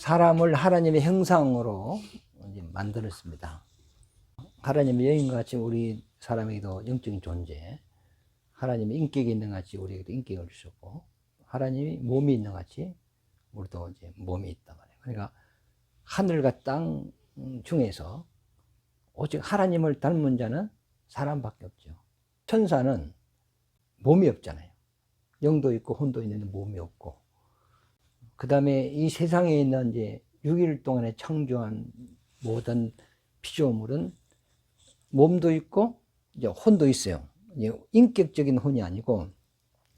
사람을 하나님의 형상으로 이제 만들었습니다. 하나님의 영인과 같이 우리 사람에게도 영적인 존재, 하나님의 인격이 있는 것 같이 우리에게도 인격을 주셨고, 하나님이 몸이 있는 것 같이 우리도 이제 몸이 있단 말이에요. 그러니까 하늘과 땅 중에서 오직 하나님을 닮은 자는 사람밖에 없죠. 천사는 몸이 없잖아요. 영도 있고 혼도 있는데 몸이 없고, 그 다음에 이 세상에 있는 이제 6일 동안에 창조한 모든 피조물은 몸도 있고 이제 혼도 있어요. 이제 인격적인 혼이 아니고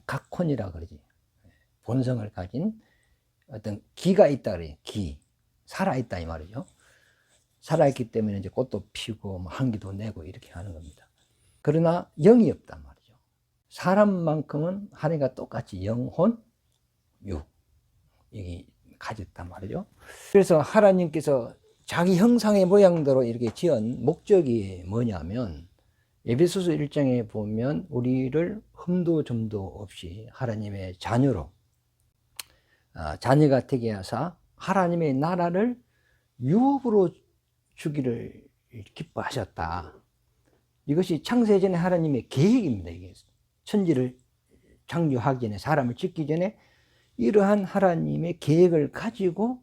각혼이라 그러지. 본성을 가진 어떤 기가 있다 그래요. 기. 살아있다 이 말이죠. 살아있기 때문에 이제 꽃도 피고 향기도 내고 이렇게 하는 겁니다. 그러나 영이 없단 말이죠. 사람만큼은 하나님과 똑같이 영혼, 육 이 가졌단 말이죠. 그래서 하나님께서 자기 형상의 모양대로 이렇게 지은 목적이 뭐냐면, 에베소서 1장에 보면 우리를 흠도 점도 없이 하나님의 자녀로 자녀가 되게 하사 하나님의 나라를 유업으로 주기를 기뻐하셨다. 이것이 창세전에 하나님의 계획입니다. 이게 천지를 창조하기 전에, 사람을 짓기 전에 이러한 하나님의 계획을 가지고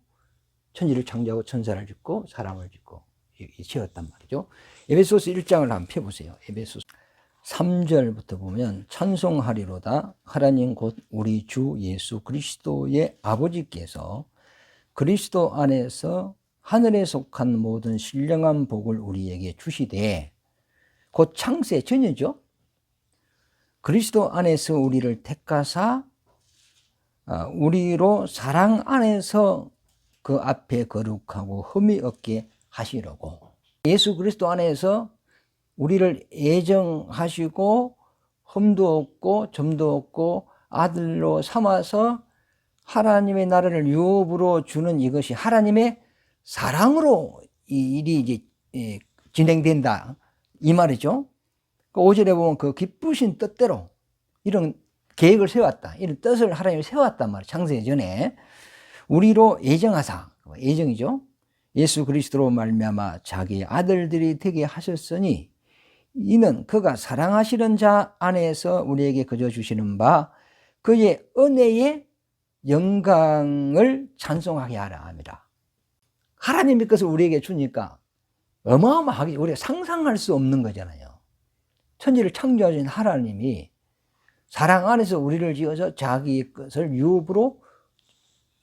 천지를 창조하고 천사를 짓고 사람을 짓고 지었단 말이죠. 에베소서 1장을 한번 펴보세요. 에베소서 3절부터 보면, 찬송하리로다 하나님 곧 우리 주 예수 그리스도의 아버지께서 그리스도 안에서 하늘에 속한 모든 신령한 복을 우리에게 주시되, 곧 창세 전이죠. 그리스도 안에서 우리를 택하사 우리로 사랑 안에서 그 앞에 거룩하고 흠이 없게 하시려고, 예수 그리스도 안에서 우리를 애정하시고 흠도 없고 점도 없고 아들로 삼아서 하나님의 나라를 유업으로 주는 이것이 하나님의 사랑으로 이 일이 이제 진행된다 이 말이죠. 5절에 보면 그 기쁘신 뜻대로 이런 계획을 세웠다, 이런 뜻을 하나님이 세웠단 말이에요. 창세 전에 우리로 애정하사, 애정이죠. 예수 그리스도로 말미암아 자기 아들들이 되게 하셨으니 이는 그가 사랑하시는 자 안에서 우리에게 거저 주시는 바 그의 은혜의 영광을 찬송하게 하라 합니다. 하나님의 것을 우리에게 주니까 어마어마하게 우리가 상상할 수 없는 거잖아요. 천지를 창조하신 하나님이 사랑 안에서 우리를 지어서 자기 것을 유업으로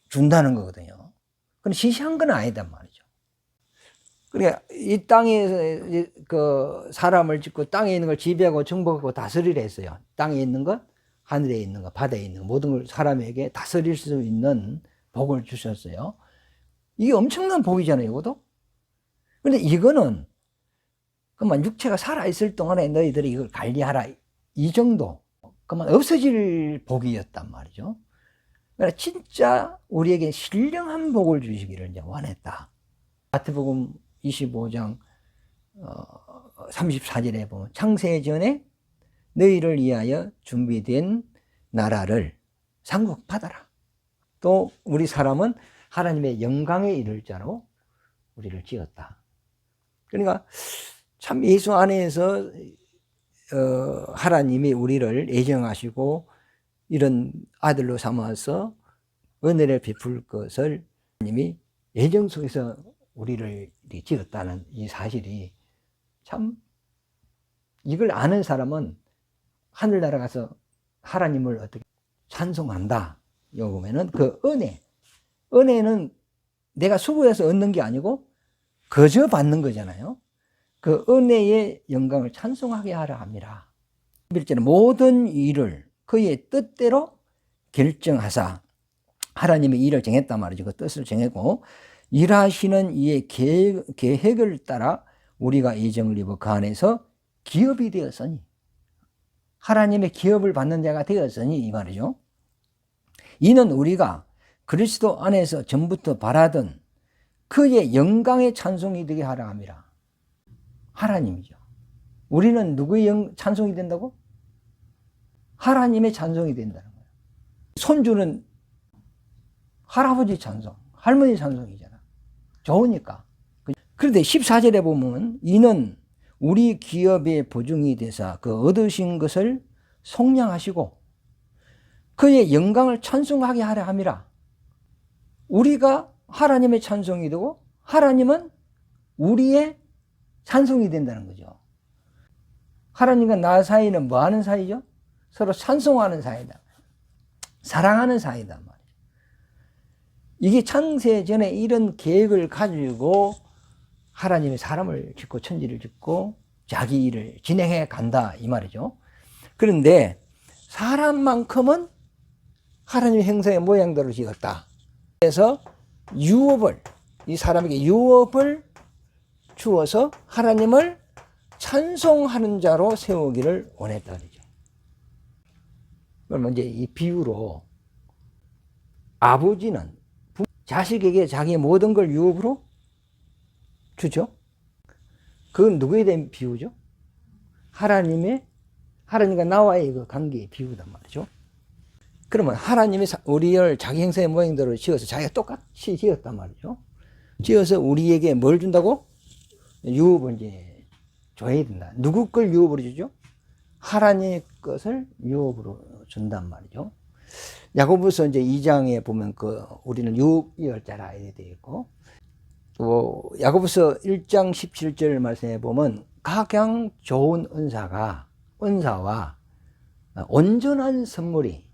준다는 거거든요. 그건 시시한 건 아니단 말이죠. 그러니까 이 땅에서 그 사람을 짓고 땅에 있는 걸 지배하고 정복하고 다스리려 했어요. 땅에 있는 것, 하늘에 있는 것, 바다에 있는 것, 모든 걸 사람에게 다스릴 수 있는 복을 주셨어요. 이게 엄청난 복이잖아요, 이것도. 그런데 이거는 그만 육체가 살아있을 동안에 너희들이 이걸 관리하라, 이 정도. 그만 없어질 복이었단 말이죠. 그러니까 진짜 우리에게 신령한 복을 주시기를 이제 원했다. 마태복음 25장 34절에 보면, 창세 전에 너희를 위하여 준비된 나라를 상속받아라. 또 우리 사람은 하나님의 영광에 이를 자로 우리를 지었다. 그러니까 참 예수 안에서 하나님이 우리를 애정하시고 이런 아들로 삼아서 은혜를 베풀 것을 하나님이 애정 속에서 우리를 지었다는 이 사실이, 참 이걸 아는 사람은 하늘나라 가서 하나님을 어떻게 찬송한다. 여기 보면은 그 은혜는 내가 수고해서 얻는 게 아니고 거저 받는 거잖아요. 그 은혜의 영광을 찬송하게 하라 합니다. 11절에 모든 일을 그의 뜻대로 결정하사, 하나님의 일을 정했단 말이죠. 그 뜻을 정했고 일하시는 이의 계획을 따라 우리가 예정을 입어 그 안에서 기업이 되었으니, 하나님의 기업을 받는 자가 되었으니 이 말이죠. 이는 우리가 그리스도 안에서 전부터 바라던 그의 영광의 찬송이 되게 하라 합니다. 하나님이죠. 우리는 누구의 찬송이 된다고? 하나님의 찬송이 된다는 거예요. 손주는 할아버지 찬송, 할머니 찬송이잖아. 좋으니까. 그런데 14절에 보면 이는 우리 기업의 보증이 되사 그 얻으신 것을 속량하시고 그의 영광을 찬송하게 하려 함이라. 우리가 하나님의 찬송이 되고 하나님은 우리의 찬송이 된다는 거죠. 하나님과 나 사이는 뭐 하는 사이죠? 서로 찬송하는 사이다. 사랑하는 사이다 말이에요. 이게 창세 전에 이런 계획을 가지고 하나님이 사람을 짓고 천지를 짓고 자기 일을 진행해 간다 이 말이죠. 그런데 사람만큼은 하나님의 형상의 모양대로 지었다. 그래서 유업을, 이 사람에게 유업을 주어서 하나님을 찬송하는 자로 세우기를 원했다 그러죠. 그러면 이제 이 비유로 아버지는 자식에게 자기의 모든 걸 유업으로 주죠. 그건 누구에 대한 비유죠? 하나님과 나와의 그 관계의 비유단 말이죠. 그러면 하나님이 우리를 자기 형상의 모양대로 지어서 자기가 똑같이 지었단 말이죠. 지어서 우리에게 뭘 준다고? 유업을 이제 줘야 된다. 누구 걸 유업으로 주죠? 하나님의 것을 유업으로 준단 말이죠. 야고보서 이제 2장에 보면 우리는 유업이할 자라 이렇게 되어 있고, 또 야고보서 1장 17절 말씀에 보면 가장 좋은 은사와 온전한 선물이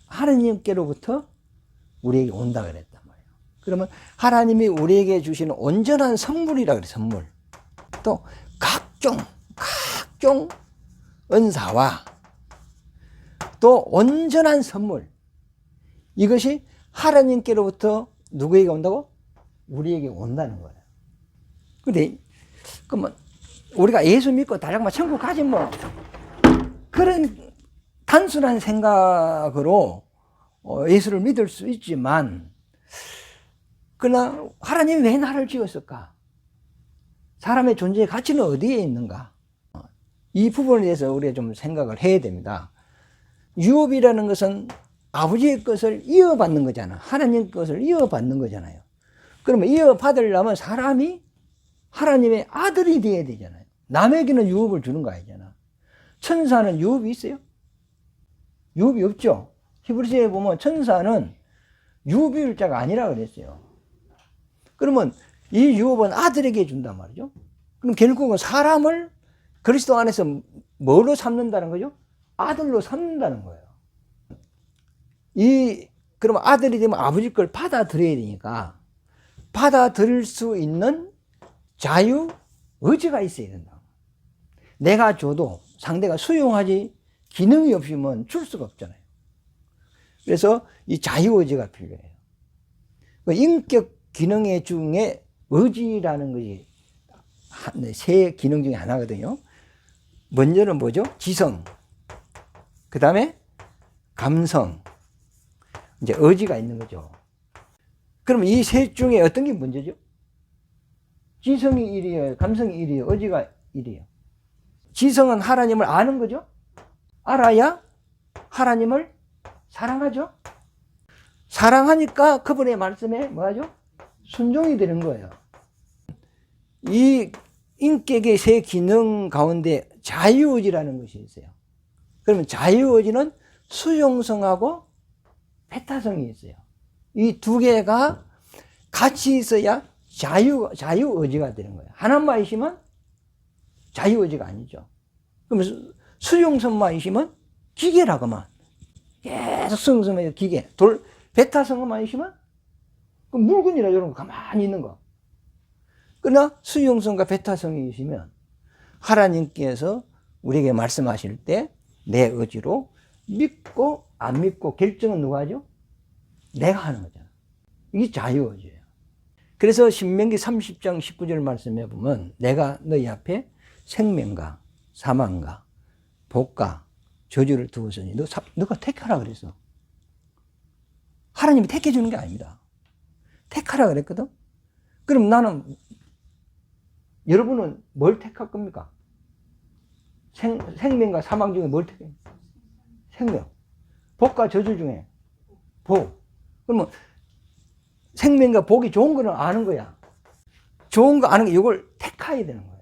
하나님께로부터 우리에게 온다 그랬단 말이에요. 그러면 하나님이 우리에게 주시는 온전한 선물이라 그래, 선물. 또 각종 은사와 또 온전한 선물. 이것이 하나님께로부터 누구에게 온다고? 우리에게 온다는 거예요. 근데 그러면 우리가 예수 믿고 달랑만 천국 가지 뭐 그런 단순한 생각으로 예수를 믿을 수 있지만, 그러나 하나님이 왜 나를 지었을까? 사람의 존재의 가치는 어디에 있는가? 이 부분에 대해서 우리가 좀 생각을 해야 됩니다. 유업이라는 것은 아버지의 것을 이어받는 거잖아. 하나님 것을 이어받는 거잖아요. 그러면 이어받으려면 사람이 하나님의 아들이 되어야 되잖아요. 남에게는 유업을 주는 거 아니잖아. 천사는 유업이 있어요? 유업이 없죠. 히브리서에 보면 천사는 유업일자가 아니라 그랬어요. 그러면 이 유업은 아들에게 준단 말이죠. 그럼 결국은 사람을 그리스도 안에서 뭘로 삼는다는 거죠? 아들로 삼는다는 거예요. 그러면 아들이 되면 아버지 걸 받아들여야 되니까 받아들일 수 있는 자유 의지가 있어야 된다. 내가 줘도 상대가 수용하지 기능이 없으면 줄 수가 없잖아요. 그래서 이 자유의지가 필요해요. 인격 기능 중에 의지라는 것이 세 기능 중에 하나거든요. 먼저는 뭐죠? 지성, 그 다음에 감성, 이제 의지가 있는 거죠. 그러면 이 셋 중에 어떤 게 먼저죠? 지성이 1이에요, 감성이 1이에요, 의지가 1이에요. 지성은 하나님을 아는 거죠. 알아야 하나님을 사랑하죠. 사랑하니까 그분의 말씀에 뭐하죠? 순종이 되는 거예요. 이 인격의 세 기능 가운데 자유의지라는 것이 있어요. 그러면 자유의지는 수용성하고 배타성이 있어요. 이 두 개가 같이 있어야 자유의지가 되는 거예요. 하나만 있으면 자유의지가 아니죠. 그러면 수용성만 있으면 기계라고만. 계속 수용성만 기계. 배타성만 있으면 그 물건이나 이런 거 가만히 있는 거. 그러나 수용성과 배타성이 있으면 하나님께서 우리에게 말씀하실 때 내 의지로 믿고 안 믿고 결정은 누가 하죠? 내가 하는 거잖아. 이게 자유의지예요. 그래서 신명기 30장 19절 말씀에 보면 내가 너희 앞에 생명과 사망과 복과 저주를 두었으니 너가 택하라 그랬어. 하나님이 택해주는 게 아닙니다. 택하라 그랬거든. 그럼 여러분은 뭘 택할 겁니까? 생명과 사망 중에 뭘 택해? 생명. 복과 저주 중에 복. 그러면 생명과 복이 좋은 거는 아는 거야. 좋은 거 아는 거, 이걸 택해야 되는 거예요.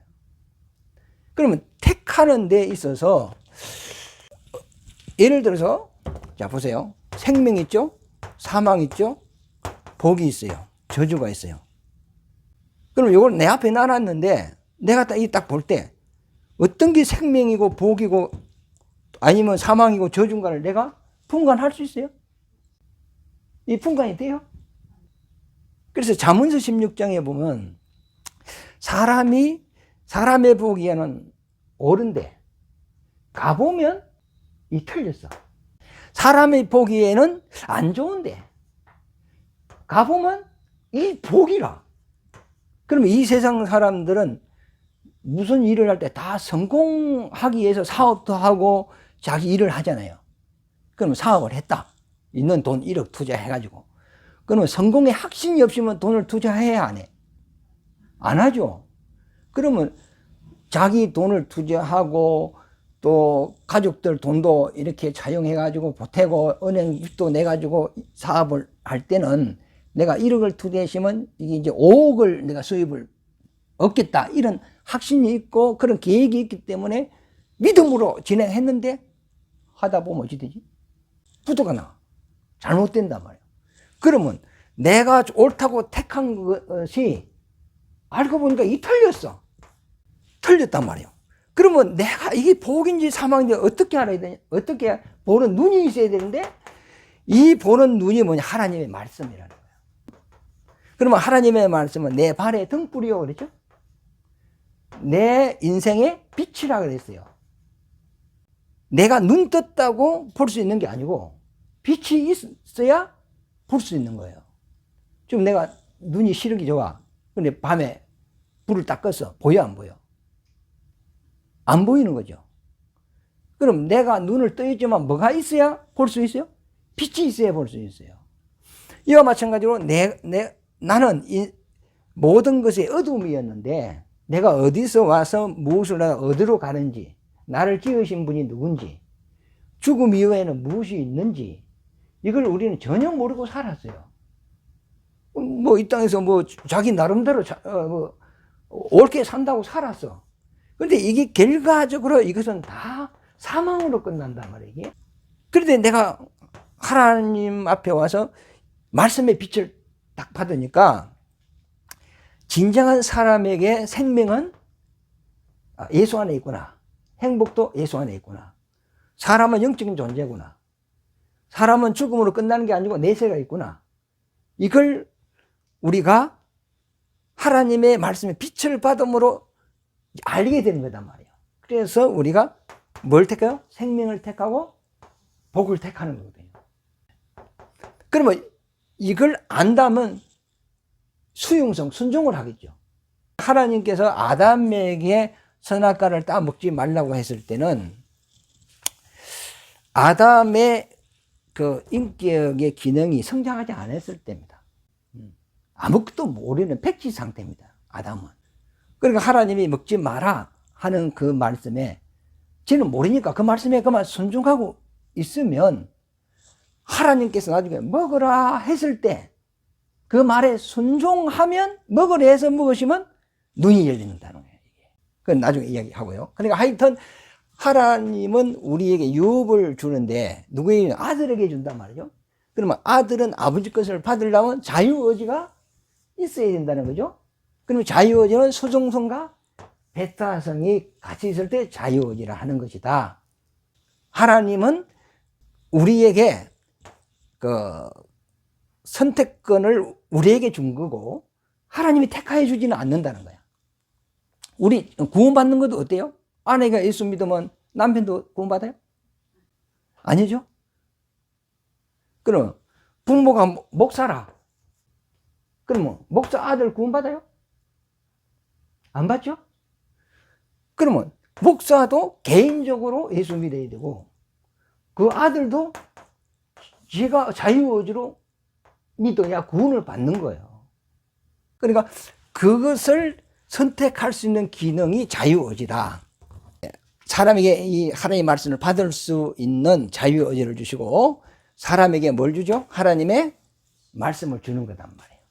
그러면 택하는 데 있어서, 예를 들어서, 자, 보세요. 생명 있죠? 사망 있죠? 복이 있어요. 저주가 있어요. 그럼 이걸 내 앞에 놔놨는데, 내가 딱 볼 때, 어떤 게 생명이고 복이고 아니면 사망이고 저주인가를 내가 분간할 수 있어요? 이 분간이 돼요? 그래서 잠언서 16장에 보면 사람의 보기에는 옳은데 가보면 이 틀렸어. 사람의 보기에는 안 좋은데 가보면 이 복이라. 그러면 이 세상 사람들은 무슨 일을 할 때 다 성공하기 위해서 사업도 하고 자기 일을 하잖아요. 그러면 사업을 했다. 있는 돈 1억 투자해가지고. 그러면 성공에 확신이 없으면 돈을 투자해야 안 해? 안 하죠. 그러면 자기 돈을 투자하고 또 가족들 돈도 이렇게 차용해가지고 보태고 은행 빚도 내가지고 사업을 할 때는 내가 1억을 투자했으면 이게 이제 5억을 내가 수입을 얻겠다. 이런 확신이 있고 그런 계획이 있기 때문에 믿음으로 진행했는데 하다 보면 어찌 되지? 부도가 나. 잘못된단 말이에요. 그러면 내가 옳다고 택한 것이 알고 보니까 이 틀렸어. 틀렸단 말이에요. 그러면 내가 이게 복인지 사망인지 어떻게 알아야 되냐? 어떻게 보는 눈이 있어야 되는데 이 보는 눈이 뭐냐? 하나님의 말씀이라는 거예요. 그러면 하나님의 말씀은 내 발의 등불이요 그랬죠? 내 인생의 빛이라 그랬어요. 내가 눈 떴다고 볼 수 있는 게 아니고 빛이 있어야 볼 수 있는 거예요. 지금 내가 눈이 시력이 좋아. 근데 밤에 불을 딱 껐어. 보여 안 보여? 안 보이는 거죠. 그럼 내가 눈을 떠 있지만 뭐가 있어야 볼 수 있어요? 빛이 있어야 볼 수 있어요. 이와 마찬가지로 나는 이 모든 것이 어둠이었는데 내가 어디서 와서 무엇을 내가 어디로 가는지, 나를 지으신 분이 누군지, 죽음 이후에는 무엇이 있는지 이걸 우리는 전혀 모르고 살았어요. 뭐 이 땅에서 뭐 자기 나름대로 옳게 산다고 살았어. 근데 이게 결과적으로 이것은 다 사망으로 끝난단 말이에요. 이게. 그런데 내가 하나님 앞에 와서 말씀의 빛을 딱 받으니까 진정한 사람에게 생명은 예수 안에 있구나. 행복도 예수 안에 있구나. 사람은 영적인 존재구나. 사람은 죽음으로 끝나는 게 아니고 내세가 있구나. 이걸 우리가 하나님의 말씀의 빛을 받음으로 알게 되는 거단 말이에요. 그래서 우리가 뭘 택해요? 생명을 택하고 복을 택하는 거거든요. 그러면 이걸 안다면 수용성, 순종을 하겠죠. 하나님께서 아담에게 선악과를 따먹지 말라고 했을 때는 아담의 그 인격의 기능이 성장하지 않았을 때입니다. 아무것도 모르는 백지 상태입니다. 아담은. 그러니까 하나님이 먹지 마라 하는 그 말씀에 저는 모르니까 그 말씀에 그만 순종하고 있으면 하나님께서 나중에 먹으라 했을 때 그 말에 순종하면 먹으라 해서 먹으시면 눈이 열린다는 거예요. 그건 나중에 이야기하고요. 그러니까 하여튼 하나님은 우리에게 유업을 주는데 누구에게? 아들에게 준단 말이죠. 그러면 아들은 아버지 것을 받으려면 자유의지가 있어야 된다는 거죠. 그러면 자유의지는 수종성과 배타성이 같이 있을 때 자유의지라 하는 것이다. 하나님은 우리에게 그 선택권을 우리에게 준 거고 하나님이 택하여 주지는 않는다는 거야. 우리 구원받는 것도 어때요? 아내가 예수 믿으면 남편도 구원받아요? 아니죠? 그럼 부모가 목사라. 그러면 목사 아들 구원받아요? 안 받죠? 그러면 목사도 개인적으로 예수 믿어야 되고 그 아들도 지가 자유의지로 믿어야 구원을 받는 거예요. 그러니까 그것을 선택할 수 있는 기능이 자유의지다. 사람에게 이 하나님의 말씀을 받을 수 있는 자유의지를 주시고 사람에게 뭘 주죠? 하나님의 말씀을 주는 거단 말이에요.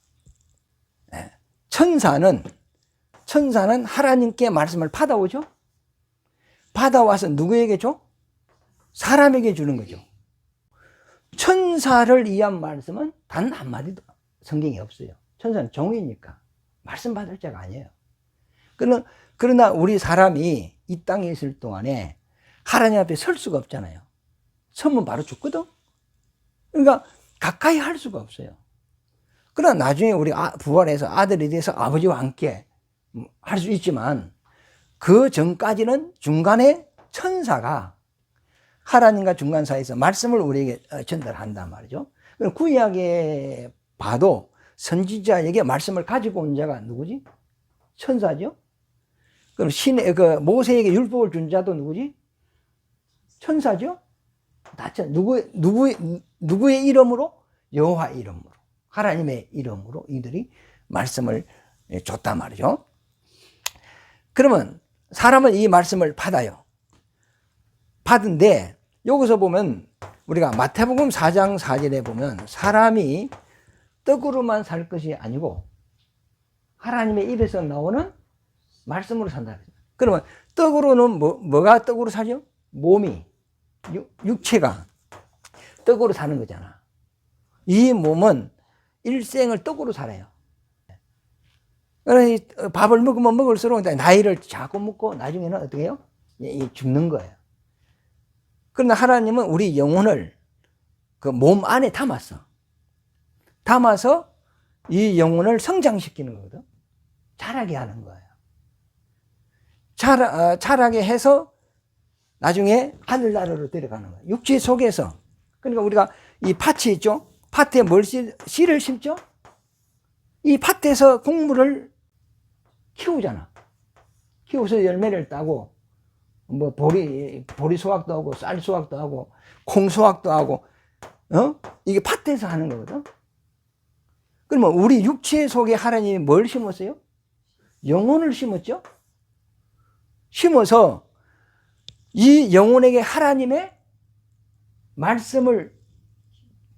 천사는 하나님께 말씀을 받아오죠. 받아와서 누구에게 줘? 사람에게 주는 거죠. 천사를 위한 말씀은 단 한마디도 성경에 없어요. 천사는 종이니까 말씀 받을 자가 아니에요. 그러나 우리 사람이 이 땅에 있을 동안에 하나님 앞에 설 수가 없잖아요. 서면 바로 죽거든. 그러니까 가까이 할 수가 없어요. 그러나 나중에 우리 부활해서 아들이 돼서 아버지와 함께 할 수 있지만 그 전까지는 중간에 천사가 하나님과 중간 사이에서 말씀을 우리에게 전달한단 말이죠. 구약에 봐도 선지자에게 말씀을 가지고 온 자가 누구지? 천사죠. 그럼 모세에게 율법을 준 자도 누구지? 천사죠. 누구의 이름으로? 여호와 이름으로, 하나님의 이름으로 이들이 말씀을 줬단 말이죠. 그러면 사람은 이 말씀을 받아요. 받은데 여기서 보면 우리가 마태복음 4장 4절에 보면 사람이 떡으로만 살 것이 아니고 하나님의 입에서 나오는 말씀으로 산다. 그러면 떡으로는 뭐가 떡으로 사죠? 몸이, 육체가 떡으로 사는 거잖아. 이 몸은 일생을 떡으로 살아요. 밥을 먹으면 먹을수록 나이를 자꾸 먹고 나중에는 어떻게 해요? 죽는 거예요. 그러나 하나님은 우리 영혼을 그 몸 안에 담아서 이 영혼을 성장시키는 거거든. 자라게 하는 거예요. 자라게 해서 나중에 하늘나라로 데려가는 거예요. 육체 속에서. 그러니까 우리가 이 밭이 있죠? 밭에 씨를 심죠? 이 밭에서 곡물을 키우잖아. 키워서 열매를 따고 보리 수확도 하고 쌀 수확도 하고 콩 수확도 하고 이게 밭에서 하는 거거든. 그러면 우리 육체 속에 하나님이 뭘 심었어요? 영혼을 심었죠. 심어서 이 영혼에게 하나님의 말씀을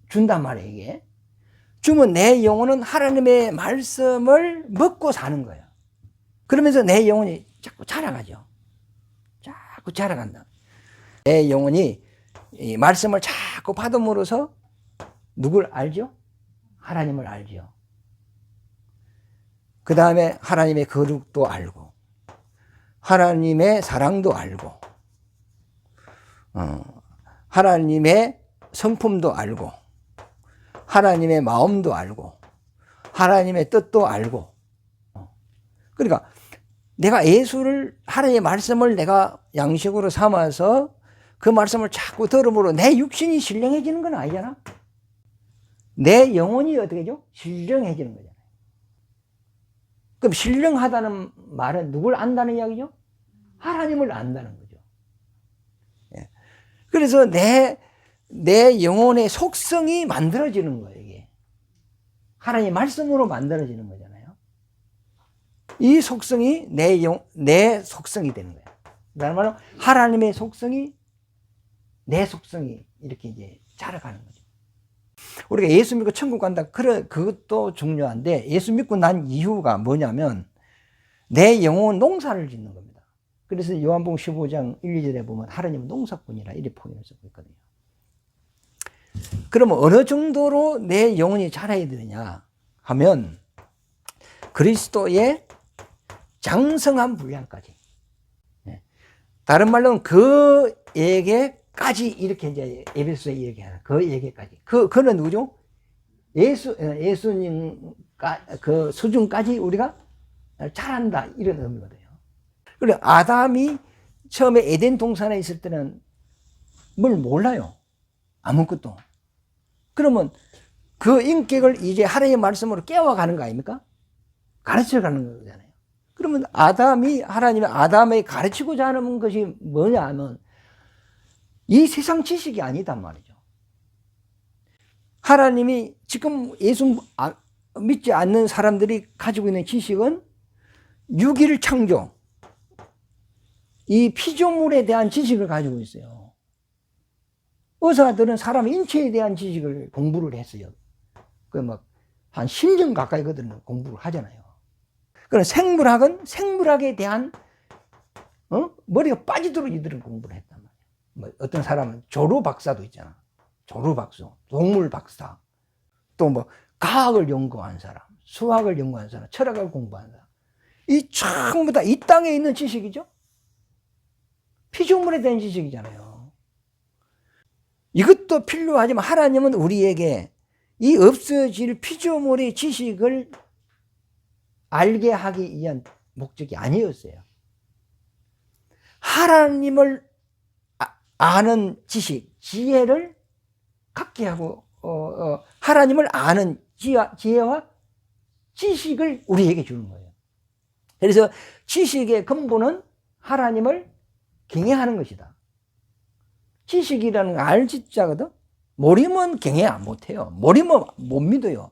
준단 말이에요. 이게 주면 내 영혼은 하나님의 말씀을 먹고 사는 거예요. 그러면서 내 영혼이 자꾸 자라가죠. 자꾸 자라간다. 내 영혼이 이 말씀을 자꾸 받음으로써 누굴 알죠? 하나님을 알죠. 그 다음에 하나님의 거룩도 알고 하나님의 사랑도 알고 하나님의 성품도 알고 하나님의 마음도 알고 하나님의 뜻도 알고. 그러니까 내가 하나님의 말씀을 내가 양식으로 삼아서 그 말씀을 자꾸 들음으로 내 육신이 신령해지는 건 아니잖아. 내 영혼이 어떻게 되죠? 신령해지는 거잖아요. 그럼 신령하다는 말은 누굴 안다는 이야기죠? 하나님을 안다는 거죠. 그래서 내 영혼의 속성이 만들어지는 거예요. 이게 하나님의 말씀으로 만들어지는 거잖아요. 이 속성이 내 속성이 되는 거예요. 다른 말로 하나님의 속성이 내 속성이 이렇게 이제 자라가는 거죠. 우리가 예수 믿고 천국 간다. 그것도 중요한데 예수 믿고 난 이유가 뭐냐면 내 영혼 농사를 짓는 겁니다. 그래서 요한복음 15장 1, 2절에 보면 하나님은 농사꾼이라 이렇게 표현을 쓰고 있거든요. 그러면 어느 정도로 내 영혼이 자라야 되느냐 하면 그리스도의 장성한 분량까지. 다른 말로는 그에게까지 이렇게 이제 에베소에 얘기하는 그에게까지. 그는 누구죠? 예수님 그 수준까지 우리가 잘한다 이런 의미거든요. 그래 아담이 처음에 에덴 동산에 있을 때는 뭘 몰라요. 아무것도. 그러면 그 인격을 이제 하나님의 말씀으로 깨워가는 거 아닙니까? 가르쳐가는 거잖아요. 그러면 하나님의 아담에 가르치고자 하는 것이 뭐냐 하면 이 세상 지식이 아니단 말이죠. 하나님이 지금 예수 믿지 않는 사람들이 가지고 있는 지식은 육일 창조, 이 피조물에 대한 지식을 가지고 있어요. 의사들은 사람 인체에 대한 지식을 공부를 했어요. 한 10년 가까이 그들은 공부를 하잖아요. 그럼 생물학은 생물학에 대한 머리가 빠지도록 이들은 공부를 했단 말이야. 뭐 어떤 사람은 조류 박사도 있잖아. 조류 박사, 동물 박사, 또 뭐 과학을 연구한 사람, 수학을 연구한 사람, 철학을 공부한 사람. 이 전부 다 이 땅에 있는 지식이죠. 피조물에 대한 지식이잖아요. 이것도 필요하지만 하나님은 우리에게 이 없어질 피조물의 지식을 알게 하기 위한 목적이 아니었어요. 하나님을 아는 지식, 지혜를 갖게 하고 하나님을 아는 지혜와 지식을 우리에게 주는 거예요. 그래서 지식의 근본은 하나님을 경외하는 것이다. 지식이라는 건 알지자거든. 모르면 경외 못해요. 모르면 못 믿어요.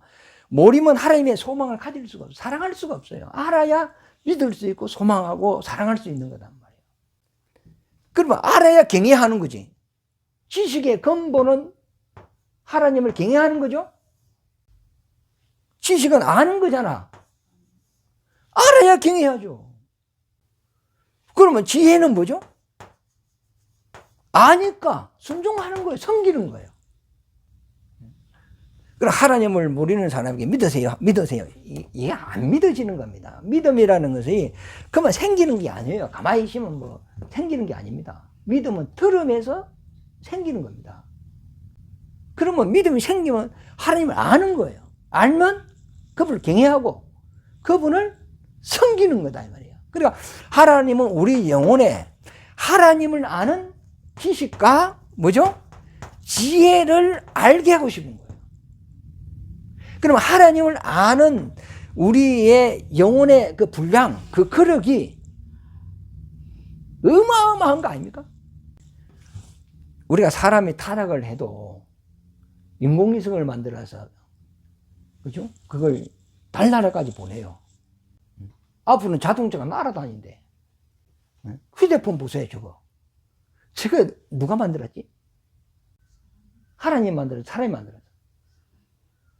모르면 하나님의 소망을 가질 수가 없어요. 사랑할 수가 없어요. 알아야 믿을 수 있고 소망하고 사랑할 수 있는 거단 말이에요. 그러면 알아야 경외하는 거지. 지식의 근본은 하나님을 경외하는 거죠. 지식은 아는 거잖아. 알아야 경외하죠. 그러면 지혜는 뭐죠? 아니까 순종하는 거예요. 섬기는 거예요. 그럼 하나님을 모르는 사람에게 믿으세요. 이게 안 믿어지는 겁니다. 믿음이라는 것이 그만 생기는 게 아니에요. 가만히 있으면 뭐 생기는 게 아닙니다. 믿음은 들음에서 생기는 겁니다. 그러면 믿음이 생기면 하나님을 아는 거예요. 알면 그분을 경외하고 그분을 섬기는 거다 이 말이에요. 그러니까 하나님은 우리 영혼에 하나님을 아는 지식과 뭐죠? 지혜를 알게 하고 싶은 거예요. 그럼 하나님을 아는 우리의 영혼의 그 분량, 그 그릇이 어마어마한 거 아닙니까? 우리가 사람이 타락을 해도 인공위성을 만들어서 그죠? 그걸 달나라까지 보내요. 앞으로는 자동차가 날아다닌대. 휴대폰 보세요, 저거. 저거 누가 만들었지? 하나님 만들었지, 사람이 만들었지.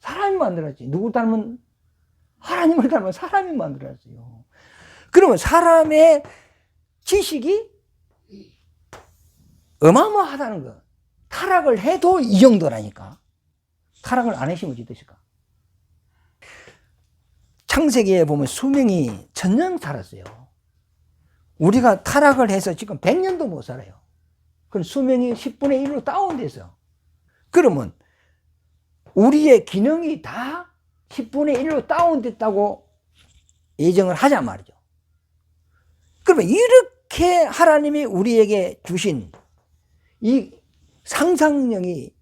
사람이 만들었지. 누구 닮은? 하나님을 닮은 사람이 만들었어요. 그러면 사람의 지식이 어마어마하다는 거. 타락을 해도 이 정도라니까. 타락을 안 하시면 어찌 되실까? 창세기에 보면 수명이 1000년 살았어요. 우리가 타락을 해서 지금 100년도 못 살아요. 그럼 수명이 10분의 1로 다운돼서. 그러면 우리의 기능이 다 10분의 1로 다운됐다고 예정을 하자 말이죠. 그러면 이렇게 하나님이 우리에게 주신 이 상상력이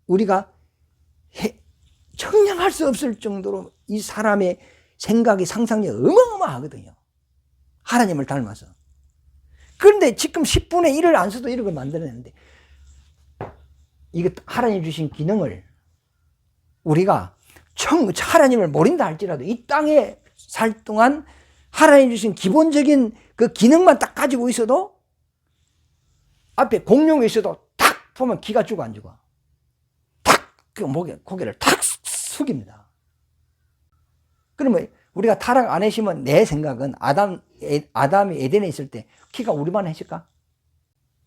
우리가 청량할 수 없을 정도로 이 사람의 생각이 상상력이 어마어마하거든요. 하나님을 닮아서. 그런데 지금 10분의 1을 안 써도 이런 걸 만들어냈는데 이거 하나님 주신 기능을 우리가 하나님을 모른다 할지라도 이 땅에 살 동안 하나님 주신 기본적인 그 기능만 딱 가지고 있어도 앞에 공룡이 있어도 탁 보면 기가 쭉 안 죽어. 탁 그 고개를 탁 숙입니다. 그러면 우리가 타락 안 하시면 내 생각은 아담이 에덴에 있을 때 키가 우리만 했을까?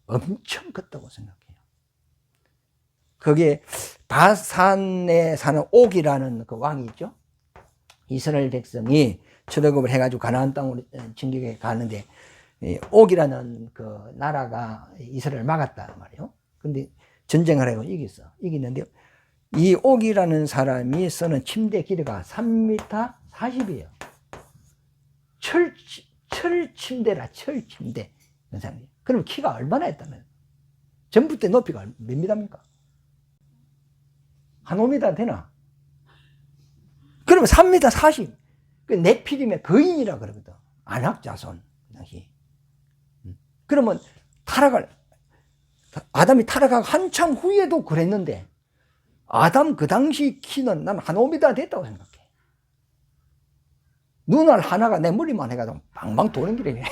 엄청 컸다고 생각해요. 거기에 바산에 사는 옥이라는 그 왕이 있죠. 이스라엘 백성이 출애굽을 해가지고 가나안 땅으로 진격해 가는데 옥이라는 그 나라가 이스라엘을 막았단 말이에요. 근데 전쟁을 해서 이겼는데 이 옥이라는 사람이 쓰는 침대 길이가 3m 40이에요. 철 침대라, 철 침대. 그럼 키가 얼마나 했다면? 전봇대 높이가 몇 미터입니까? 한 5m 되나? 그러면 3m 40. 그 네피림의 거인이라 그러거든. 안악 자손. 그러면 아담이 타락하고 한참 후에도 그랬는데, 아담 그 당시 키는 난 한 5m 됐다고 생각해. 눈알 하나가 내 머리만 해가지고 방방 도는 길이네.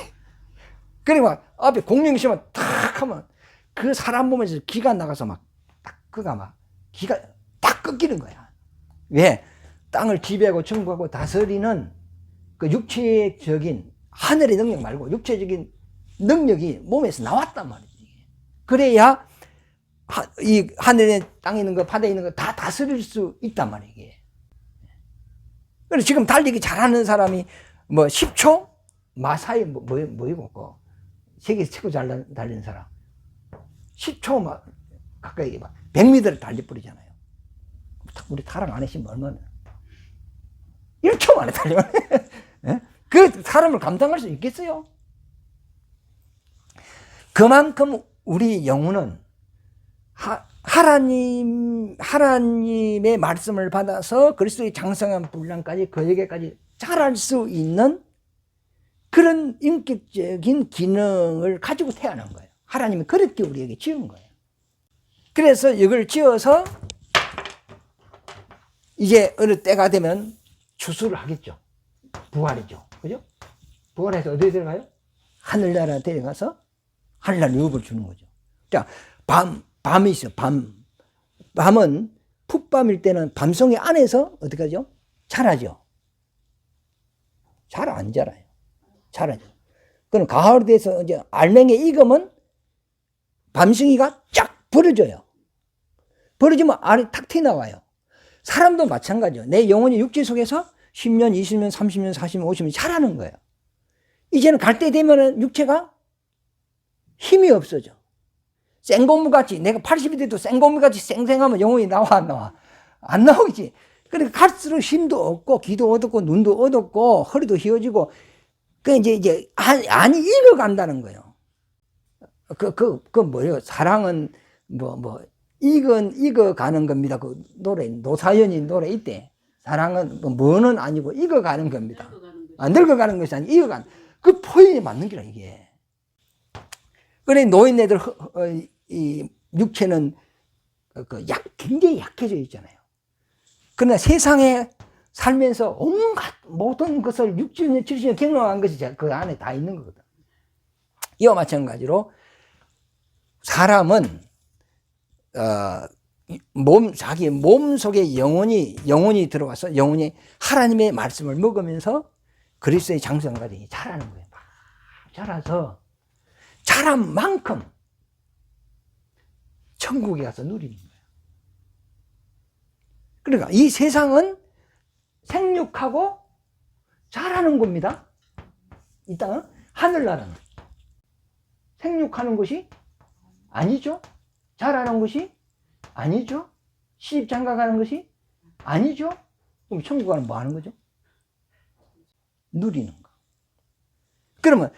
그러니까 앞에 공룡이 있으면 탁 하면 그 사람 몸에서 기가 나가서 기가 딱 꺾이는 거야. 왜? 땅을 지배하고 정복하고 다스리는 그 육체적인 하늘의 능력 말고 육체적인 능력이 몸에서 나왔단 말이지. 그래야 이 하늘에 땅에 있는 거 바다에 있는 거 다 다스릴 수 있단 말이야 이게. 그래서 지금 달리기 잘하는 사람이 뭐 10초 마사이 뭐이고 세계에서 최고 잘 달리는 사람 10초 막 가까이 막 100m를 달려버리잖아요. 우리 타락 안 했으면 얼마나 1초 만에 달리면 그 사람을 감당할 수 있겠어요? 그만큼 우리 영혼은 하나님의 말씀을 받아서 그리스도의 장성한 분량까지 그에게까지 자랄 수 있는 그런 인격적인 기능을 가지고 태어난 거예요. 하나님이 그렇게 우리에게 지은 거예요. 그래서 이걸 지어서 이제 어느 때가 되면 추수를 하겠죠. 부활이죠. 그죠? 부활해서 어디에 들어가요? 하늘나라 데려가서 하늘나라 유업을 주는 거죠. 자, 밤이 있어요. 밤은 풋밤일 때는 밤송이 안에서 어떻게 하죠? 자라죠. 잘 안 자라요. 자라죠. 그럼 가을이 돼서 이제 알맹이에 익으면 밤송이가 쫙 벌어져요. 벌어지면 알이 탁 튀어나와요. 사람도 마찬가지예요. 내 영혼이 육체 속에서 10년, 20년, 30년, 40년, 50년 자라는 거예요. 이제는 갈 때 되면 육체가 힘이 없어져. 생고무같이 내가 80이 돼도 생고무같이 쌩쌩하면 영혼이 나와 안 나와? 안 나오지. 그러니까 갈수록 힘도 없고 귀도 어둡고 눈도 어둡고 허리도 휘어지고 그 이제 안이 익어간다는 거예요. 그 뭐예요? 사랑은 익어가는 겁니다. 그 노래 노사연이 노래 있대. 사랑은 뭐는 아니고 익어가는 겁니다. 늙어가는 것이 아니고 익어가는. 그 표현이 맞는 게라 이게. 그래 노인네들 이 육체는 굉장히 약해져 있잖아요. 그러나 세상에 살면서 온갖 모든 것을 60년, 70년 경험한 것이 그 안에 다 있는 거거든. 이와 마찬가지로 사람은 자기 몸 속에 영혼이 들어와서 영혼이 하나님의 말씀을 먹으면서 그리스도의 장성까지 자라는 거예요. 막 자라서 자란 만큼 천국에 가서 누리는 거예요. 그러니까 이 세상은 생육하고 자라는 겁니다. 이 땅은 하늘나라는 생육하는 것이 아니죠. 자라는 것이 아니죠. 시집장가가는 것이 아니죠. 그럼 천국 가는 뭐 하는 거죠? 누리는 거. 그러면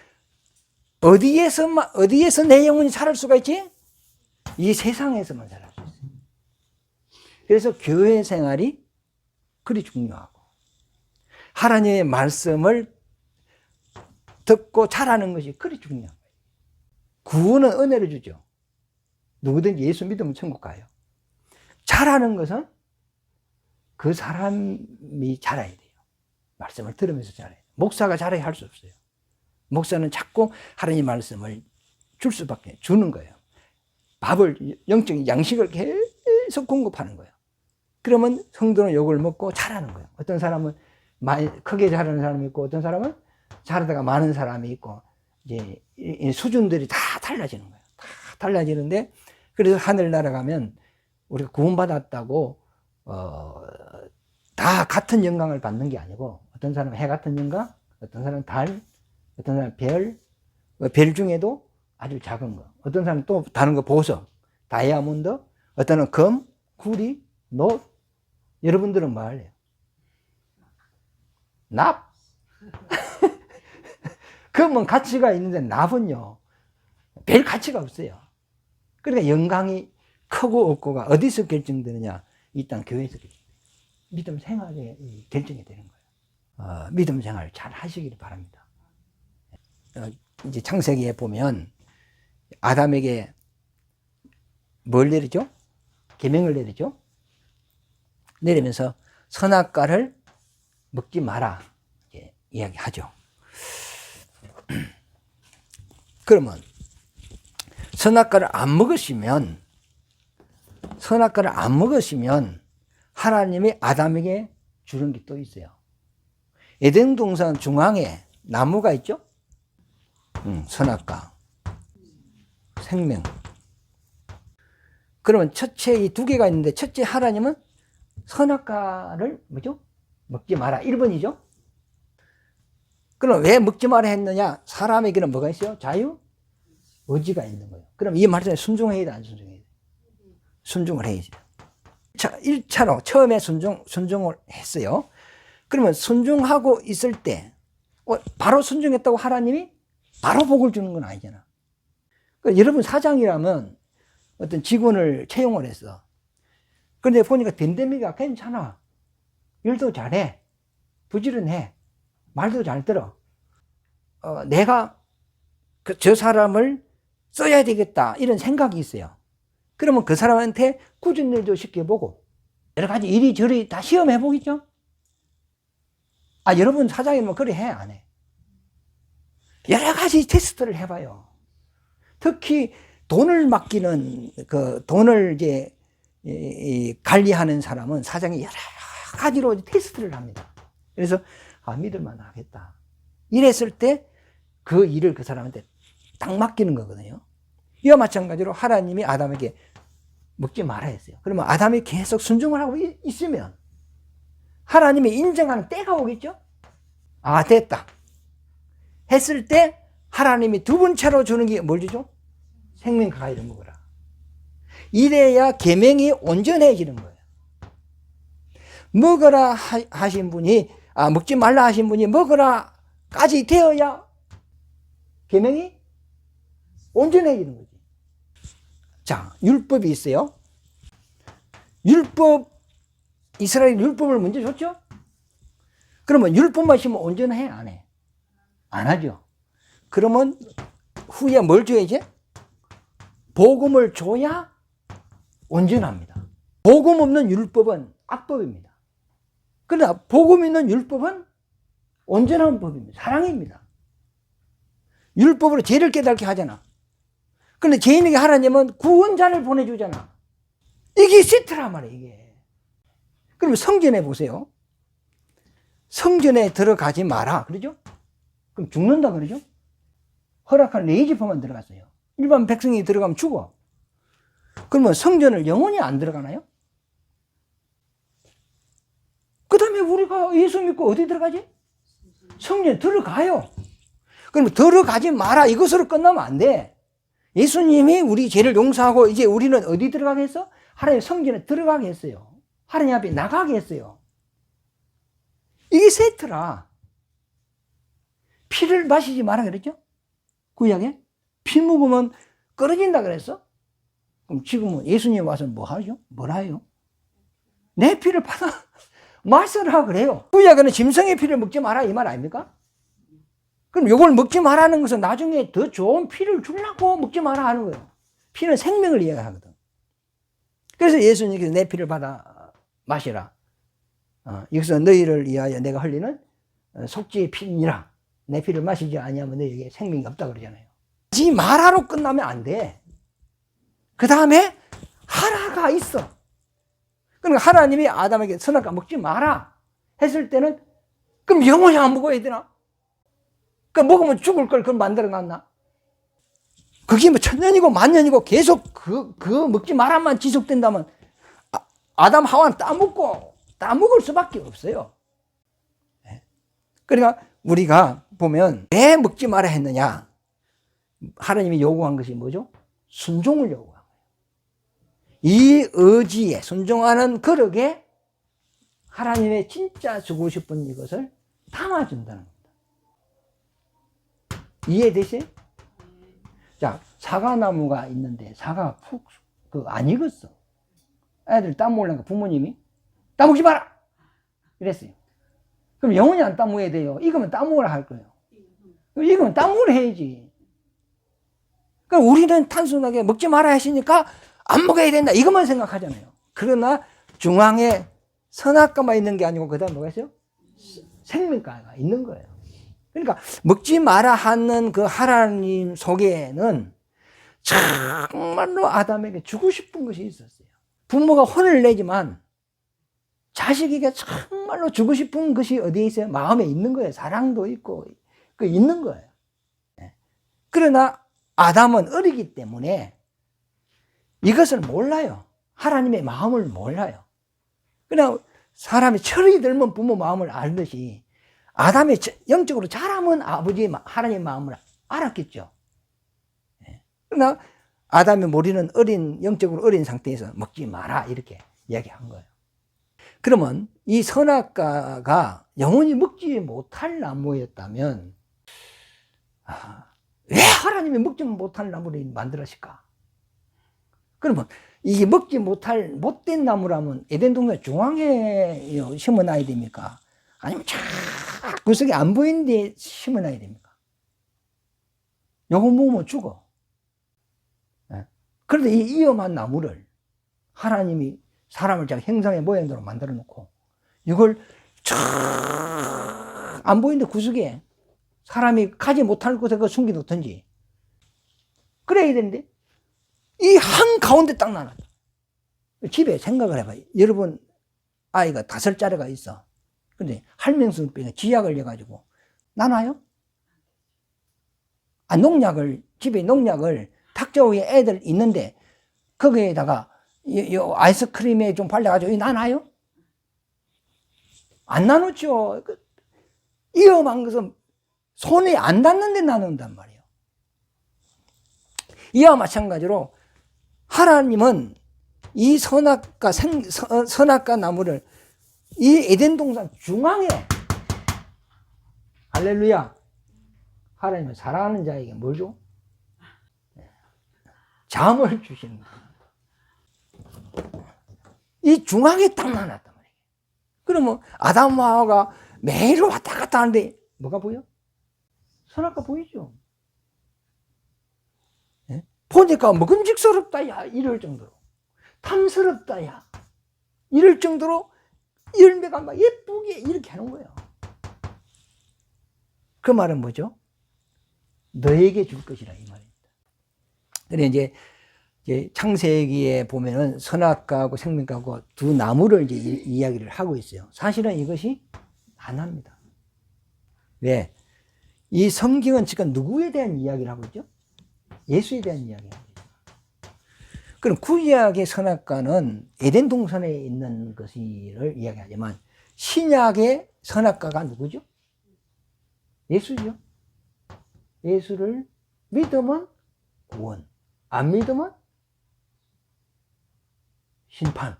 어디에서 내 영혼이 자랄 수가 있지? 이 세상에서만 자랄 수 있어요. 그래서 교회 생활이 그리 중요하고 하나님의 말씀을 듣고 자라는 것이 그리 중요한 거예요. 구원은 은혜를 주죠. 누구든지 예수 믿으면 천국 가요. 자라는 것은 그 사람이 자라야 돼요. 말씀을 들으면서 자라야 돼요. 목사가 자라야 할 수 없어요. 목사는 자꾸 하나님 말씀을 주는 거예요. 밥을, 영적인 양식을 계속 공급하는 거예요. 그러면 성도는 욕을 먹고 자라는 거예요. 어떤 사람은 많이 크게 자라는 사람이 있고, 어떤 사람은 자라다가 많은 사람이 있고, 이제 수준들이 다 달라지는 거예요. 다 달라지는데, 그래서 하늘나라 가면 우리가 구원받았다고, 다 같은 영광을 받는 게 아니고, 어떤 사람은 해 같은 영광, 어떤 사람은 달, 어떤 사람은 별 중에도 아주 작은 거, 어떤 사람은 또 다른 거 보석, 다이아몬드, 어떤 사람은 금, 구리, 놋. 여러분들은 뭐 할래요? 납? 금은 가치가 있는데 납은요, 별 가치가 없어요. 그러니까 영광이 크고 없고가 어디서 결정되느냐? 이 땅 교회에서 결정돼요. 믿음 생활에 결정이 되는 거예요. 믿음 생활 잘 하시길 바랍니다. 이제 창세기에 보면 아담에게 뭘 내리죠? 계명을 내리죠? 내리면서 선악과를 먹지 마라 이야기하죠. 그러면 선악과를 안 먹으시면 하나님이 아담에게 주는 게 또 있어요. 에덴 동산 중앙에 나무가 있죠? 선악과, 생명. 그러면 첫째 이 두 개가 있는데, 첫째 하나님은 선악과를 뭐죠? 먹지 마라. 1번이죠? 그럼 왜 먹지 마라 했느냐? 사람에게는 뭐가 있어요? 자유? 의지가 있는 거예요. 그럼 이 말씀에 순종해야 돼, 안 순종해야 돼? 순종을 해야지. 자, 1차로 처음에 순종을 했어요. 그러면 순종하고 있을 때, 바로 순종했다고 하나님이 바로 복을 주는 건 아니잖아. 그러니까 여러분 사장이라면 어떤 직원을 채용을 했어. 그런데 보니까 댐댐이가 괜찮아. 일도 잘해. 부지런해. 말도 잘 들어. 내가 저 사람을 써야 되겠다. 이런 생각이 있어요. 그러면 그 사람한테 꾸준 일도 시켜보고, 여러 가지 이리저리 다 시험해 보겠죠? 여러분 사장이면 그래 해? 안 해? 여러 가지 테스트를 해봐요. 특히 돈을 맡기는, 돈을 이제, 관리하는 사람은 사장이 여러 가지로 테스트를 합니다. 그래서, 믿을만 하겠다. 이랬을 때 그 일을 그 사람한테 딱 맡기는 거거든요. 이와 마찬가지로 하나님이 아담에게 먹지 마라 했어요. 그러면 아담이 계속 순종을 하고 있으면 하나님이 인정하는 때가 오겠죠? 됐다. 했을 때 하나님이 두 번째로 주는 게 뭘 주죠? 생명 가까이를 먹어라. 이래야 계명이 온전해지는 거예요. 먹어라 하신 분이, 먹지 말라 하신 분이 먹어라까지 되어야 계명이 온전해지는 거지. 자, 율법이 있어요. 이스라엘 율법을 먼저 줬죠? 그러면 율법만 있으면 온전해? 안 해? 안 하죠. 그러면 후에 뭘 줘야지? 복음을 줘야 온전합니다. 복음 없는 율법은 악법입니다. 그러나 복음 있는 율법은 온전한 법입니다. 사랑입니다. 율법으로 죄를 깨닫게 하잖아. 그런데 죄인에게 하나님은 구원자를 보내주잖아. 이게 세트란 말이에요, 이게. 그럼 성전에 보세요. 성전에 들어가지 마라. 그러죠? 그럼 죽는다 그러죠? 허락한 레위지파만 들어갔어요. 일반 백성이 들어가면 죽어. 그러면 성전을 영원히 안 들어가나요? 그 다음에 우리가 예수 믿고 어디 들어가지? 성전에 들어가요. 그러면 들어가지 마라. 이것으로 끝나면 안 돼. 예수님이 우리 죄를 용서하고 이제 우리는 어디 들어가게 했어? 하나님 성전에 들어가게 했어요. 하나님 앞에 나가게 했어요. 이게 세트라. 피를 마시지 마라 그랬죠? 구약에? 피 먹으면 끊어진다 그랬어? 그럼 지금은 예수님 와서 뭐 하죠? 뭐라 해요? 내 피를 받아 마시라 그래요. 구약에는 짐승의 피를 먹지 마라 이 말 아닙니까? 그럼 이걸 먹지 말라는 것은 나중에 더 좋은 피를 주려고 먹지 마라 하는 거예요. 피는 생명을 이야기하거든. 그래서 예수님께서 내 피를 받아 마시라. 여기서 너희를 위하여 내가 흘리는 속죄의 피니라. 내 피를 마시지 아니하면 너희에게 생명이 없다 그러잖아요. 이 말하로 끝나면 안 돼. 그 다음에 하라가 있어. 그러니까 하나님이 아담에게 선악과 먹지 마라 했을 때는 그럼 영원히 안 먹어야 되나? 그 먹으면 죽을 걸 그걸 만들어 놨나? 그게 뭐 천년이고 만년이고 계속 그 먹지 마라만 지속된다면 아담 하와는 따먹을 수밖에 없어요. 그러니까 우리가 보면 왜 먹지 마라 했느냐? 하나님이 요구한 것이 뭐죠? 순종을 요구한 거예요. 이 의지에 순종하는 그릇에 하나님의 진짜 주고 싶은 이것을 담아준다는 겁니다. 이해되세요? 자, 사과나무가 있는데 사과가 안 익었어. 애들 따먹으려니까 부모님이 따먹지 마라! 이랬어요. 그럼 영원히 안 따먹어야 돼요. 익으면 따먹으라 할 거예요. 익으면 따먹으라 해야지. 그럼 우리는 단순하게 먹지 마라 하시니까 안 먹어야 된다. 이것만 생각하잖아요. 그러나 중앙에 선악과만 있는 게 아니고 그 다음 뭐가 있어요? 생명과가 있는 거예요. 그러니까 먹지 마라 하는 그 하나님 속에는 정말로 아담에게 주고 싶은 것이 있었어요. 부모가 혼을 내지만 자식에게 정말로 주고 싶은 것이 어디에 있어요? 마음에 있는 거예요. 사랑도 있고 그 있는 거예요. 그러나 아담은 어리기 때문에 이것을 몰라요. 하나님의 마음을 몰라요. 그냥 사람이 철이 들면 부모 마음을 알듯이 아담이 영적으로 자라면 아버지 하나님의 마음을 알았겠죠. 그러나 아담의 머리는 영적으로 어린 상태에서 먹지 마라 이렇게 이야기한 거예요. 그러면 이 선악과가 영원히 먹지 못할 나무였다면 왜 하나님이 먹지 못할 나무를 만들었을까? 그러면 이게 먹지 못할 못된 나무라면 에덴 동산 중앙에 심어놔야 됩니까? 아니면 쫙 구석에 안 보이는 데 심어놔야 됩니까? 요거 먹으면 죽어. 그런데 이 위험한 나무를 하나님이 사람을 자기 형상의 모양대로 만들어 놓고 이걸 쫙 안 보이는 구석에 사람이 가지 못할 곳에 그 숨겨놓든지 그래야 되는데 이 한가운데 딱 나눴다. 집에 생각을 해봐요. 여러분 아이가 5짜리가 있어. 근데 할명수병에 쥐약을 해가지고 나눠요? 집에 농약을 탁자 위에 애들 있는데 거기에다가 아이스크림에 좀 발라가지고 나눠요? 안 나누죠. 위험한 것은 손에 안 닿는데 나눈단 말이에요. 이와 마찬가지로 하나님은 이 선악과 나무를 이 에덴 동산 중앙에 할렐루야 하나님은 사랑하는 자에게 뭘 줘? 잠을 주시는 거예요. 이 중앙에 딱 나눴단 말이에요. 그러면 아담과 하와가 매일 왔다 갔다 하는데 뭐가 보여? 선악과 보이죠? 네? 보니까 먹음직스럽다 야 이럴 정도로 탐스럽다 야 이럴 정도로 열매가 막 예쁘게 이렇게 하는 거예요. 그 말은 뭐죠? 너에게 줄 것이라 이 말입니다. 그래 이제 창세기에 보면은 선악과하고 생명과하고 두 나무를 이제 이야기를 하고 있어요. 사실은 이것이 하나입니다. 왜? 이 성경은 지금 누구에 대한 이야기를 하고 있죠? 예수에 대한 이야기를 하고 있죠. 그럼 구약의 선악과는 에덴 동산에 있는 것을 이야기하지만 신약의 선악과가 누구죠? 예수죠. 예수를 믿으면 구원, 안 믿으면 심판.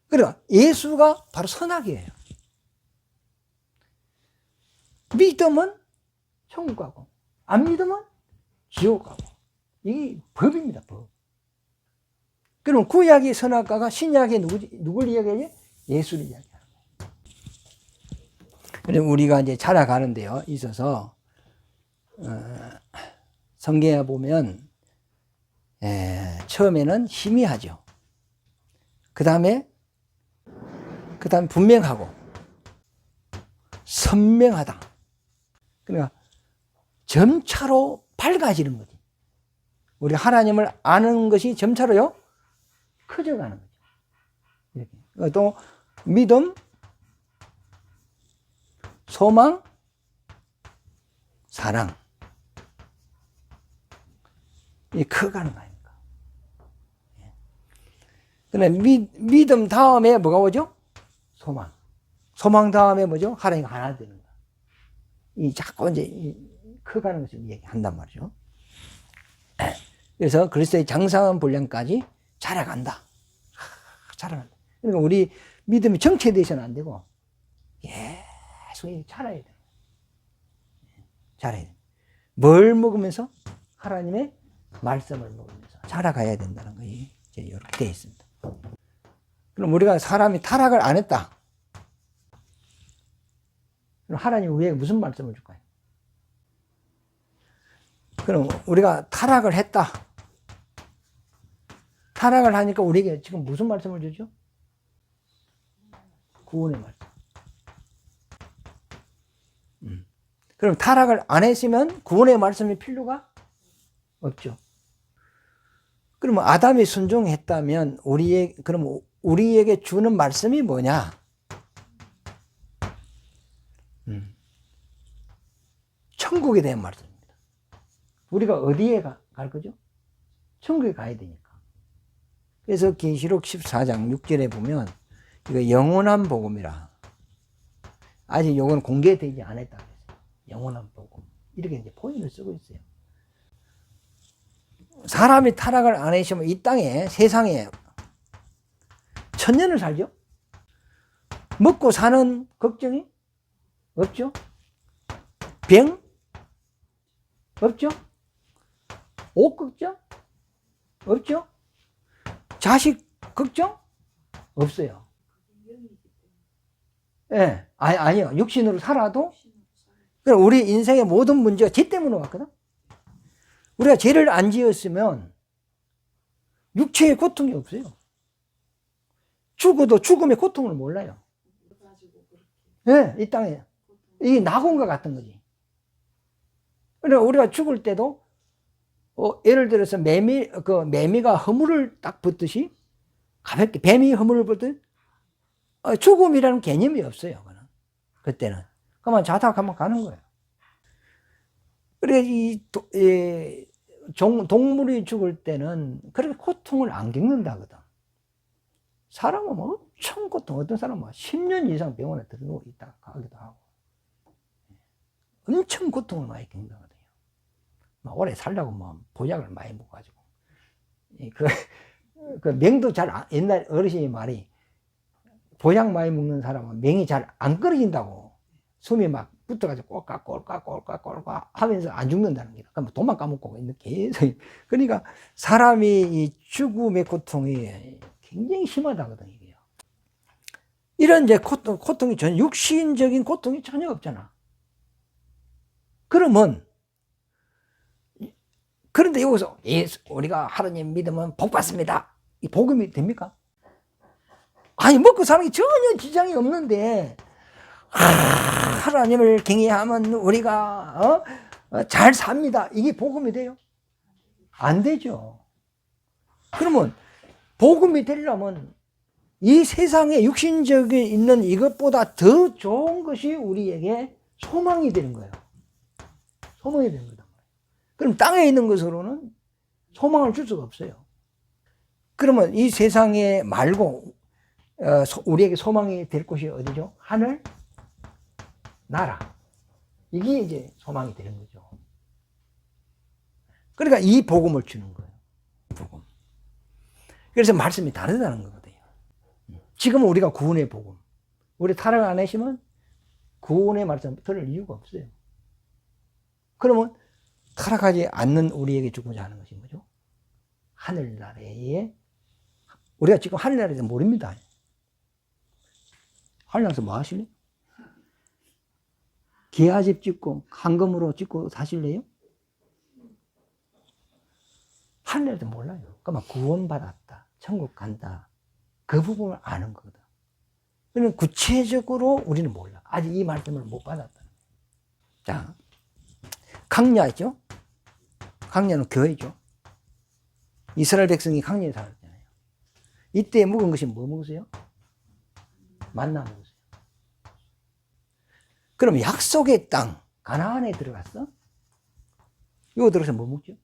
그러니까 예수가 바로 선악이에요. 믿으면 천국 가고 안 믿으면 지옥 가고 이게 법입니다. 법. 그럼 구약의 선악과가 신약의 누굴 이야기해요? 예수를 이야기하는 거예요. 그럼 우리가 이제 자라가는 데요 있어서 성경에 보면 처음에는 희미하죠. 그 다음에 분명하고 선명하다. 그러니까 점차로 밝아지는 거지. 우리 하나님을 아는 것이 점차로요 커져가는 거죠. 이렇게. 또 믿음, 소망, 사랑 이 커가는 거 아닙니까? 그런데 믿음 다음에 뭐가 오죠? 소망. 소망 다음에 뭐죠? 하나님 하나 되는 거. 이 자꾸 이제 커가는 것을 얘기한단 말이죠. 그래서 그리스도의 장성한 분량까지 자라간다. 자라간다. 그러니까 우리 믿음이 정체되어서는 안 되고 계속 자라야 돼. 자라야 돼. 뭘 먹으면서? 하나님의 말씀을 먹으면서 자라가야 된다는 것이 이렇게 되어 있습니다. 그럼 우리가 사람이 타락을 안 했다. 그럼 하나님이 우리에게 무슨 말씀을 줄까요? 그럼 우리가 타락을 했다. 타락을 하니까 우리에게 지금 무슨 말씀을 주죠? 구원의 말씀. 그럼 타락을 안 했으면 구원의 말씀이 필요가 없죠. 그러면 아담이 순종했다면 그럼 우리에게 주는 말씀이 뭐냐? 천국에 대한 말씀입니다. 우리가 어디에 갈 거죠? 천국에 가야 되니까. 그래서 계시록 14장 6절에 보면 이거 영원한 복음이라. 아직 이건 공개되지 않았다 그랬어요. 영원한 복음. 이렇게 이제 포인트를 쓰고 있어요. 사람이 타락을 안 하시면 이 땅에, 세상에 천년을 살죠? 먹고 사는 걱정이 없죠? 병? 없죠? 옷 걱정? 없죠? 자식 걱정? 없어요. 예, 아니요. 육신으로 살아도, 그럼 우리 인생의 모든 문제가 죄 때문에 왔거든? 우리가 죄를 안 지었으면 육체의 고통이 없어요. 죽어도 죽음의 고통을 몰라요. 예, 이 땅에. 이게 낙원과 같은 거지. 그러니까 우리가 죽을 때도, 예를 들어서 매미가 허물을 딱 붙듯이, 가볍게 뱀이 허물을 붙듯이, 죽음이라는 개념이 없어요. 그때는. 그만 자다가 한번 가는 거예요. 그래, 동물이 죽을 때는 그렇게 고통을 안 겪는다거든. 사람은 엄청 고통, 어떤 사람은 10년 이상 병원에 들어누워 있다가 가기도 하고. 엄청 고통을 많이 겪는다거든요. 오래 살려고 보약을 많이 먹어가지고. 그 명도 옛날 어르신이 말이, 보약 많이 먹는 사람은 명이 잘 안 끊어진다고. 숨이 막 붙어가지고 꼴깍 하면서 안 죽는다는 거예요. 그럼 돈만 까먹고 계속. 그러니까 사람이 이 죽음의 고통이 굉장히 심하다거든요. 이런 이제 고통이 전혀, 육신적인 고통이 전혀 없잖아. 그러면, 그런데 여기서 우리가 하나님 믿으면 복 받습니다. 이 복음이 됩니까? 아니, 먹고 사는 게 전혀 지장이 없는데, 하나님을 경외하면 우리가 잘 삽니다. 이게 복음이 돼요? 안 되죠. 그러면 복음이 되려면 이 세상에 육신적인 있는 이것보다 더 좋은 것이 우리에게 소망이 되는 거예요. 소망이 되는 거다. 그럼 땅에 있는 것으로는 소망을 줄 수가 없어요. 그러면 이 세상에 말고 우리에게 소망이 될 곳이 어디죠? 하늘, 나라. 이게 이제 소망이 되는 거죠. 그러니까 이 복음을 주는 거예요. 복음. 그래서 말씀이 다르다는 거거든요. 지금은 우리가 구원의 복음. 우리 타락 안 하시면 구원의 말씀 들을 이유가 없어요. 그러면 타락하지 않는 우리에게 주고자 하는 것이 뭐죠? 하늘나라에, 우리가 지금 하늘나라에서 모릅니다. 하늘나라에서 뭐 하실래요? 기아집 짓고 황금으로 짓고 사실래요? 하늘나라에서 몰라요. 그러면 구원받았다, 천국 간다, 그 부분을 아는 거거든. 그러면 구체적으로 우리는 몰라. 아직 이 말씀을 못 받았다. 자, 강야죠? 강야는 교회죠. 이스라엘 백성이 강야에 살았잖아요. 이때 먹은 것이 뭐 먹었어요? 만나 먹었어요. 그럼 약속의 땅, 가나안에 들어갔어? 이거 들어가서 뭐 먹죠?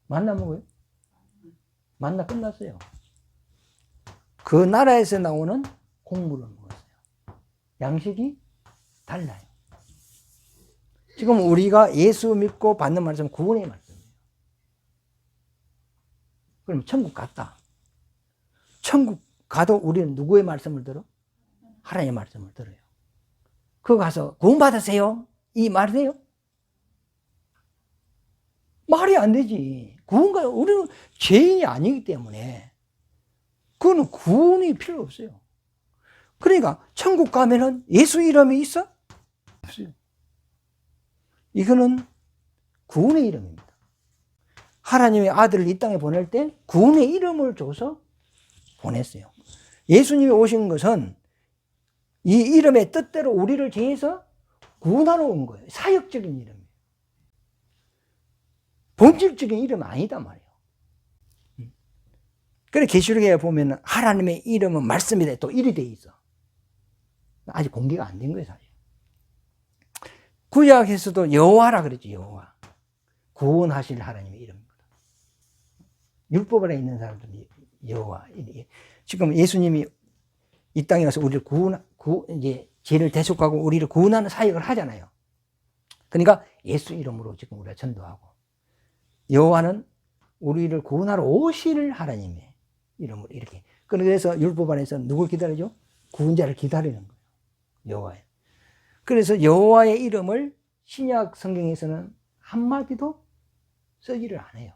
만나 먹어요? 만나 끝났어요. 그 나라에서 나오는 곡물을 먹었어요. 양식이 달라요. 지금 우리가 예수 믿고 받는 말씀은 구원의 말씀이에요. 그럼 천국 갔다. 천국 가도 우리는 누구의 말씀을 들어? 하나님의 말씀을 들어요. 그거 가서 구원 받으세요? 이 말이 돼요? 말이 안 되지. 구원가, 우리는 죄인이 아니기 때문에 그거는 구원이 필요 없어요. 그러니까 천국 가면은 예수 이름이 있어? 없어요. 이거는 구원의 이름입니다. 하나님의 아들을 이 땅에 보낼 때 구원의 이름을 줘서 보냈어요. 예수님이 오신 것은 이 이름의 뜻대로 우리를 죄에서 구원하러 온 거예요. 사역적인 이름이에요. 본질적인 이름은 아니다 말이에요. 그래 계시록에 보면 하나님의 이름은 말씀이다 또 이리 돼 있어. 아직 공개가 안 된 거예요 사실. 구약에서도 여호와라 그랬죠. 여호와, 구원하실 하나님의 이름입니다. 율법 아래 있는 사람들은 여호와. 지금 예수님이 이 땅에 와서 우리를 이제 죄를 대속하고 우리를 구원하는 사역을 하잖아요. 그러니까 예수 이름으로 지금 우리가 전도하고, 여호와는 우리를 구원하러 오실 하나님의 이름으로 이렇게. 그래서 율법 안에서 누굴 기다리죠? 구원자를 기다리는 거예요. 여호와의. 그래서 여호와의 이름을 신약 성경에서는 한마디도 쓰지를 않아요.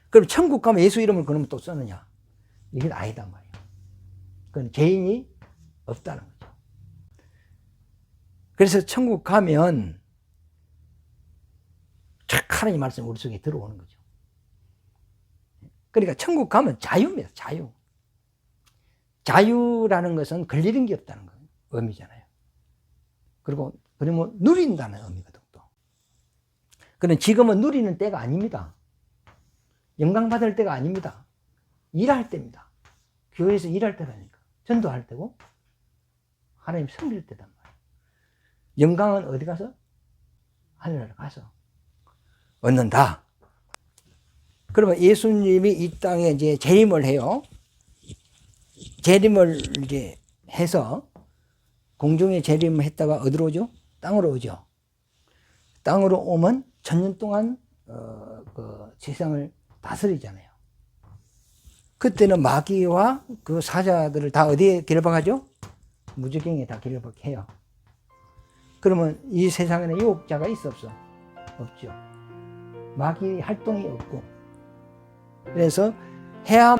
그럼 천국 가면 예수 이름을 그러면 또 쓰느냐? 이게 아니단 말이에요. 그건 개인이 없다는 거죠. 그래서 천국 가면 하나님 말씀이 우리 속에 들어오는 거죠. 그러니까 천국 가면 자유입니다. 자유. 자유라는 것은 걸리는 게 없다는 거예요. 의미잖아요. 그리고 그러면 누린다는 의미거든 또. 그는 지금은 누리는 때가 아닙니다. 영광 받을 때가 아닙니다. 일할 때입니다. 교회에서 일할 때라니까. 전도할 때고 하나님 섬길 때단 말이에요. 영광은 어디 가서? 하늘나라 가서 얻는다. 그러면 예수님이 이 땅에 이제 재림을 해요. 재림을 이제 해서 공중에 재림을 했다가 어디로 오죠? 땅으로 오죠. 땅으로 오면 천년 동안 그 세상을 다스리잖아요. 그때는 마귀와 그 사자들을 다 어디에 결박하죠? 무저갱에 다 결박해요. 그러면 이 세상에는 유혹자가 있어 없어? 없죠. 마귀 활동이 없고. 그래서 해야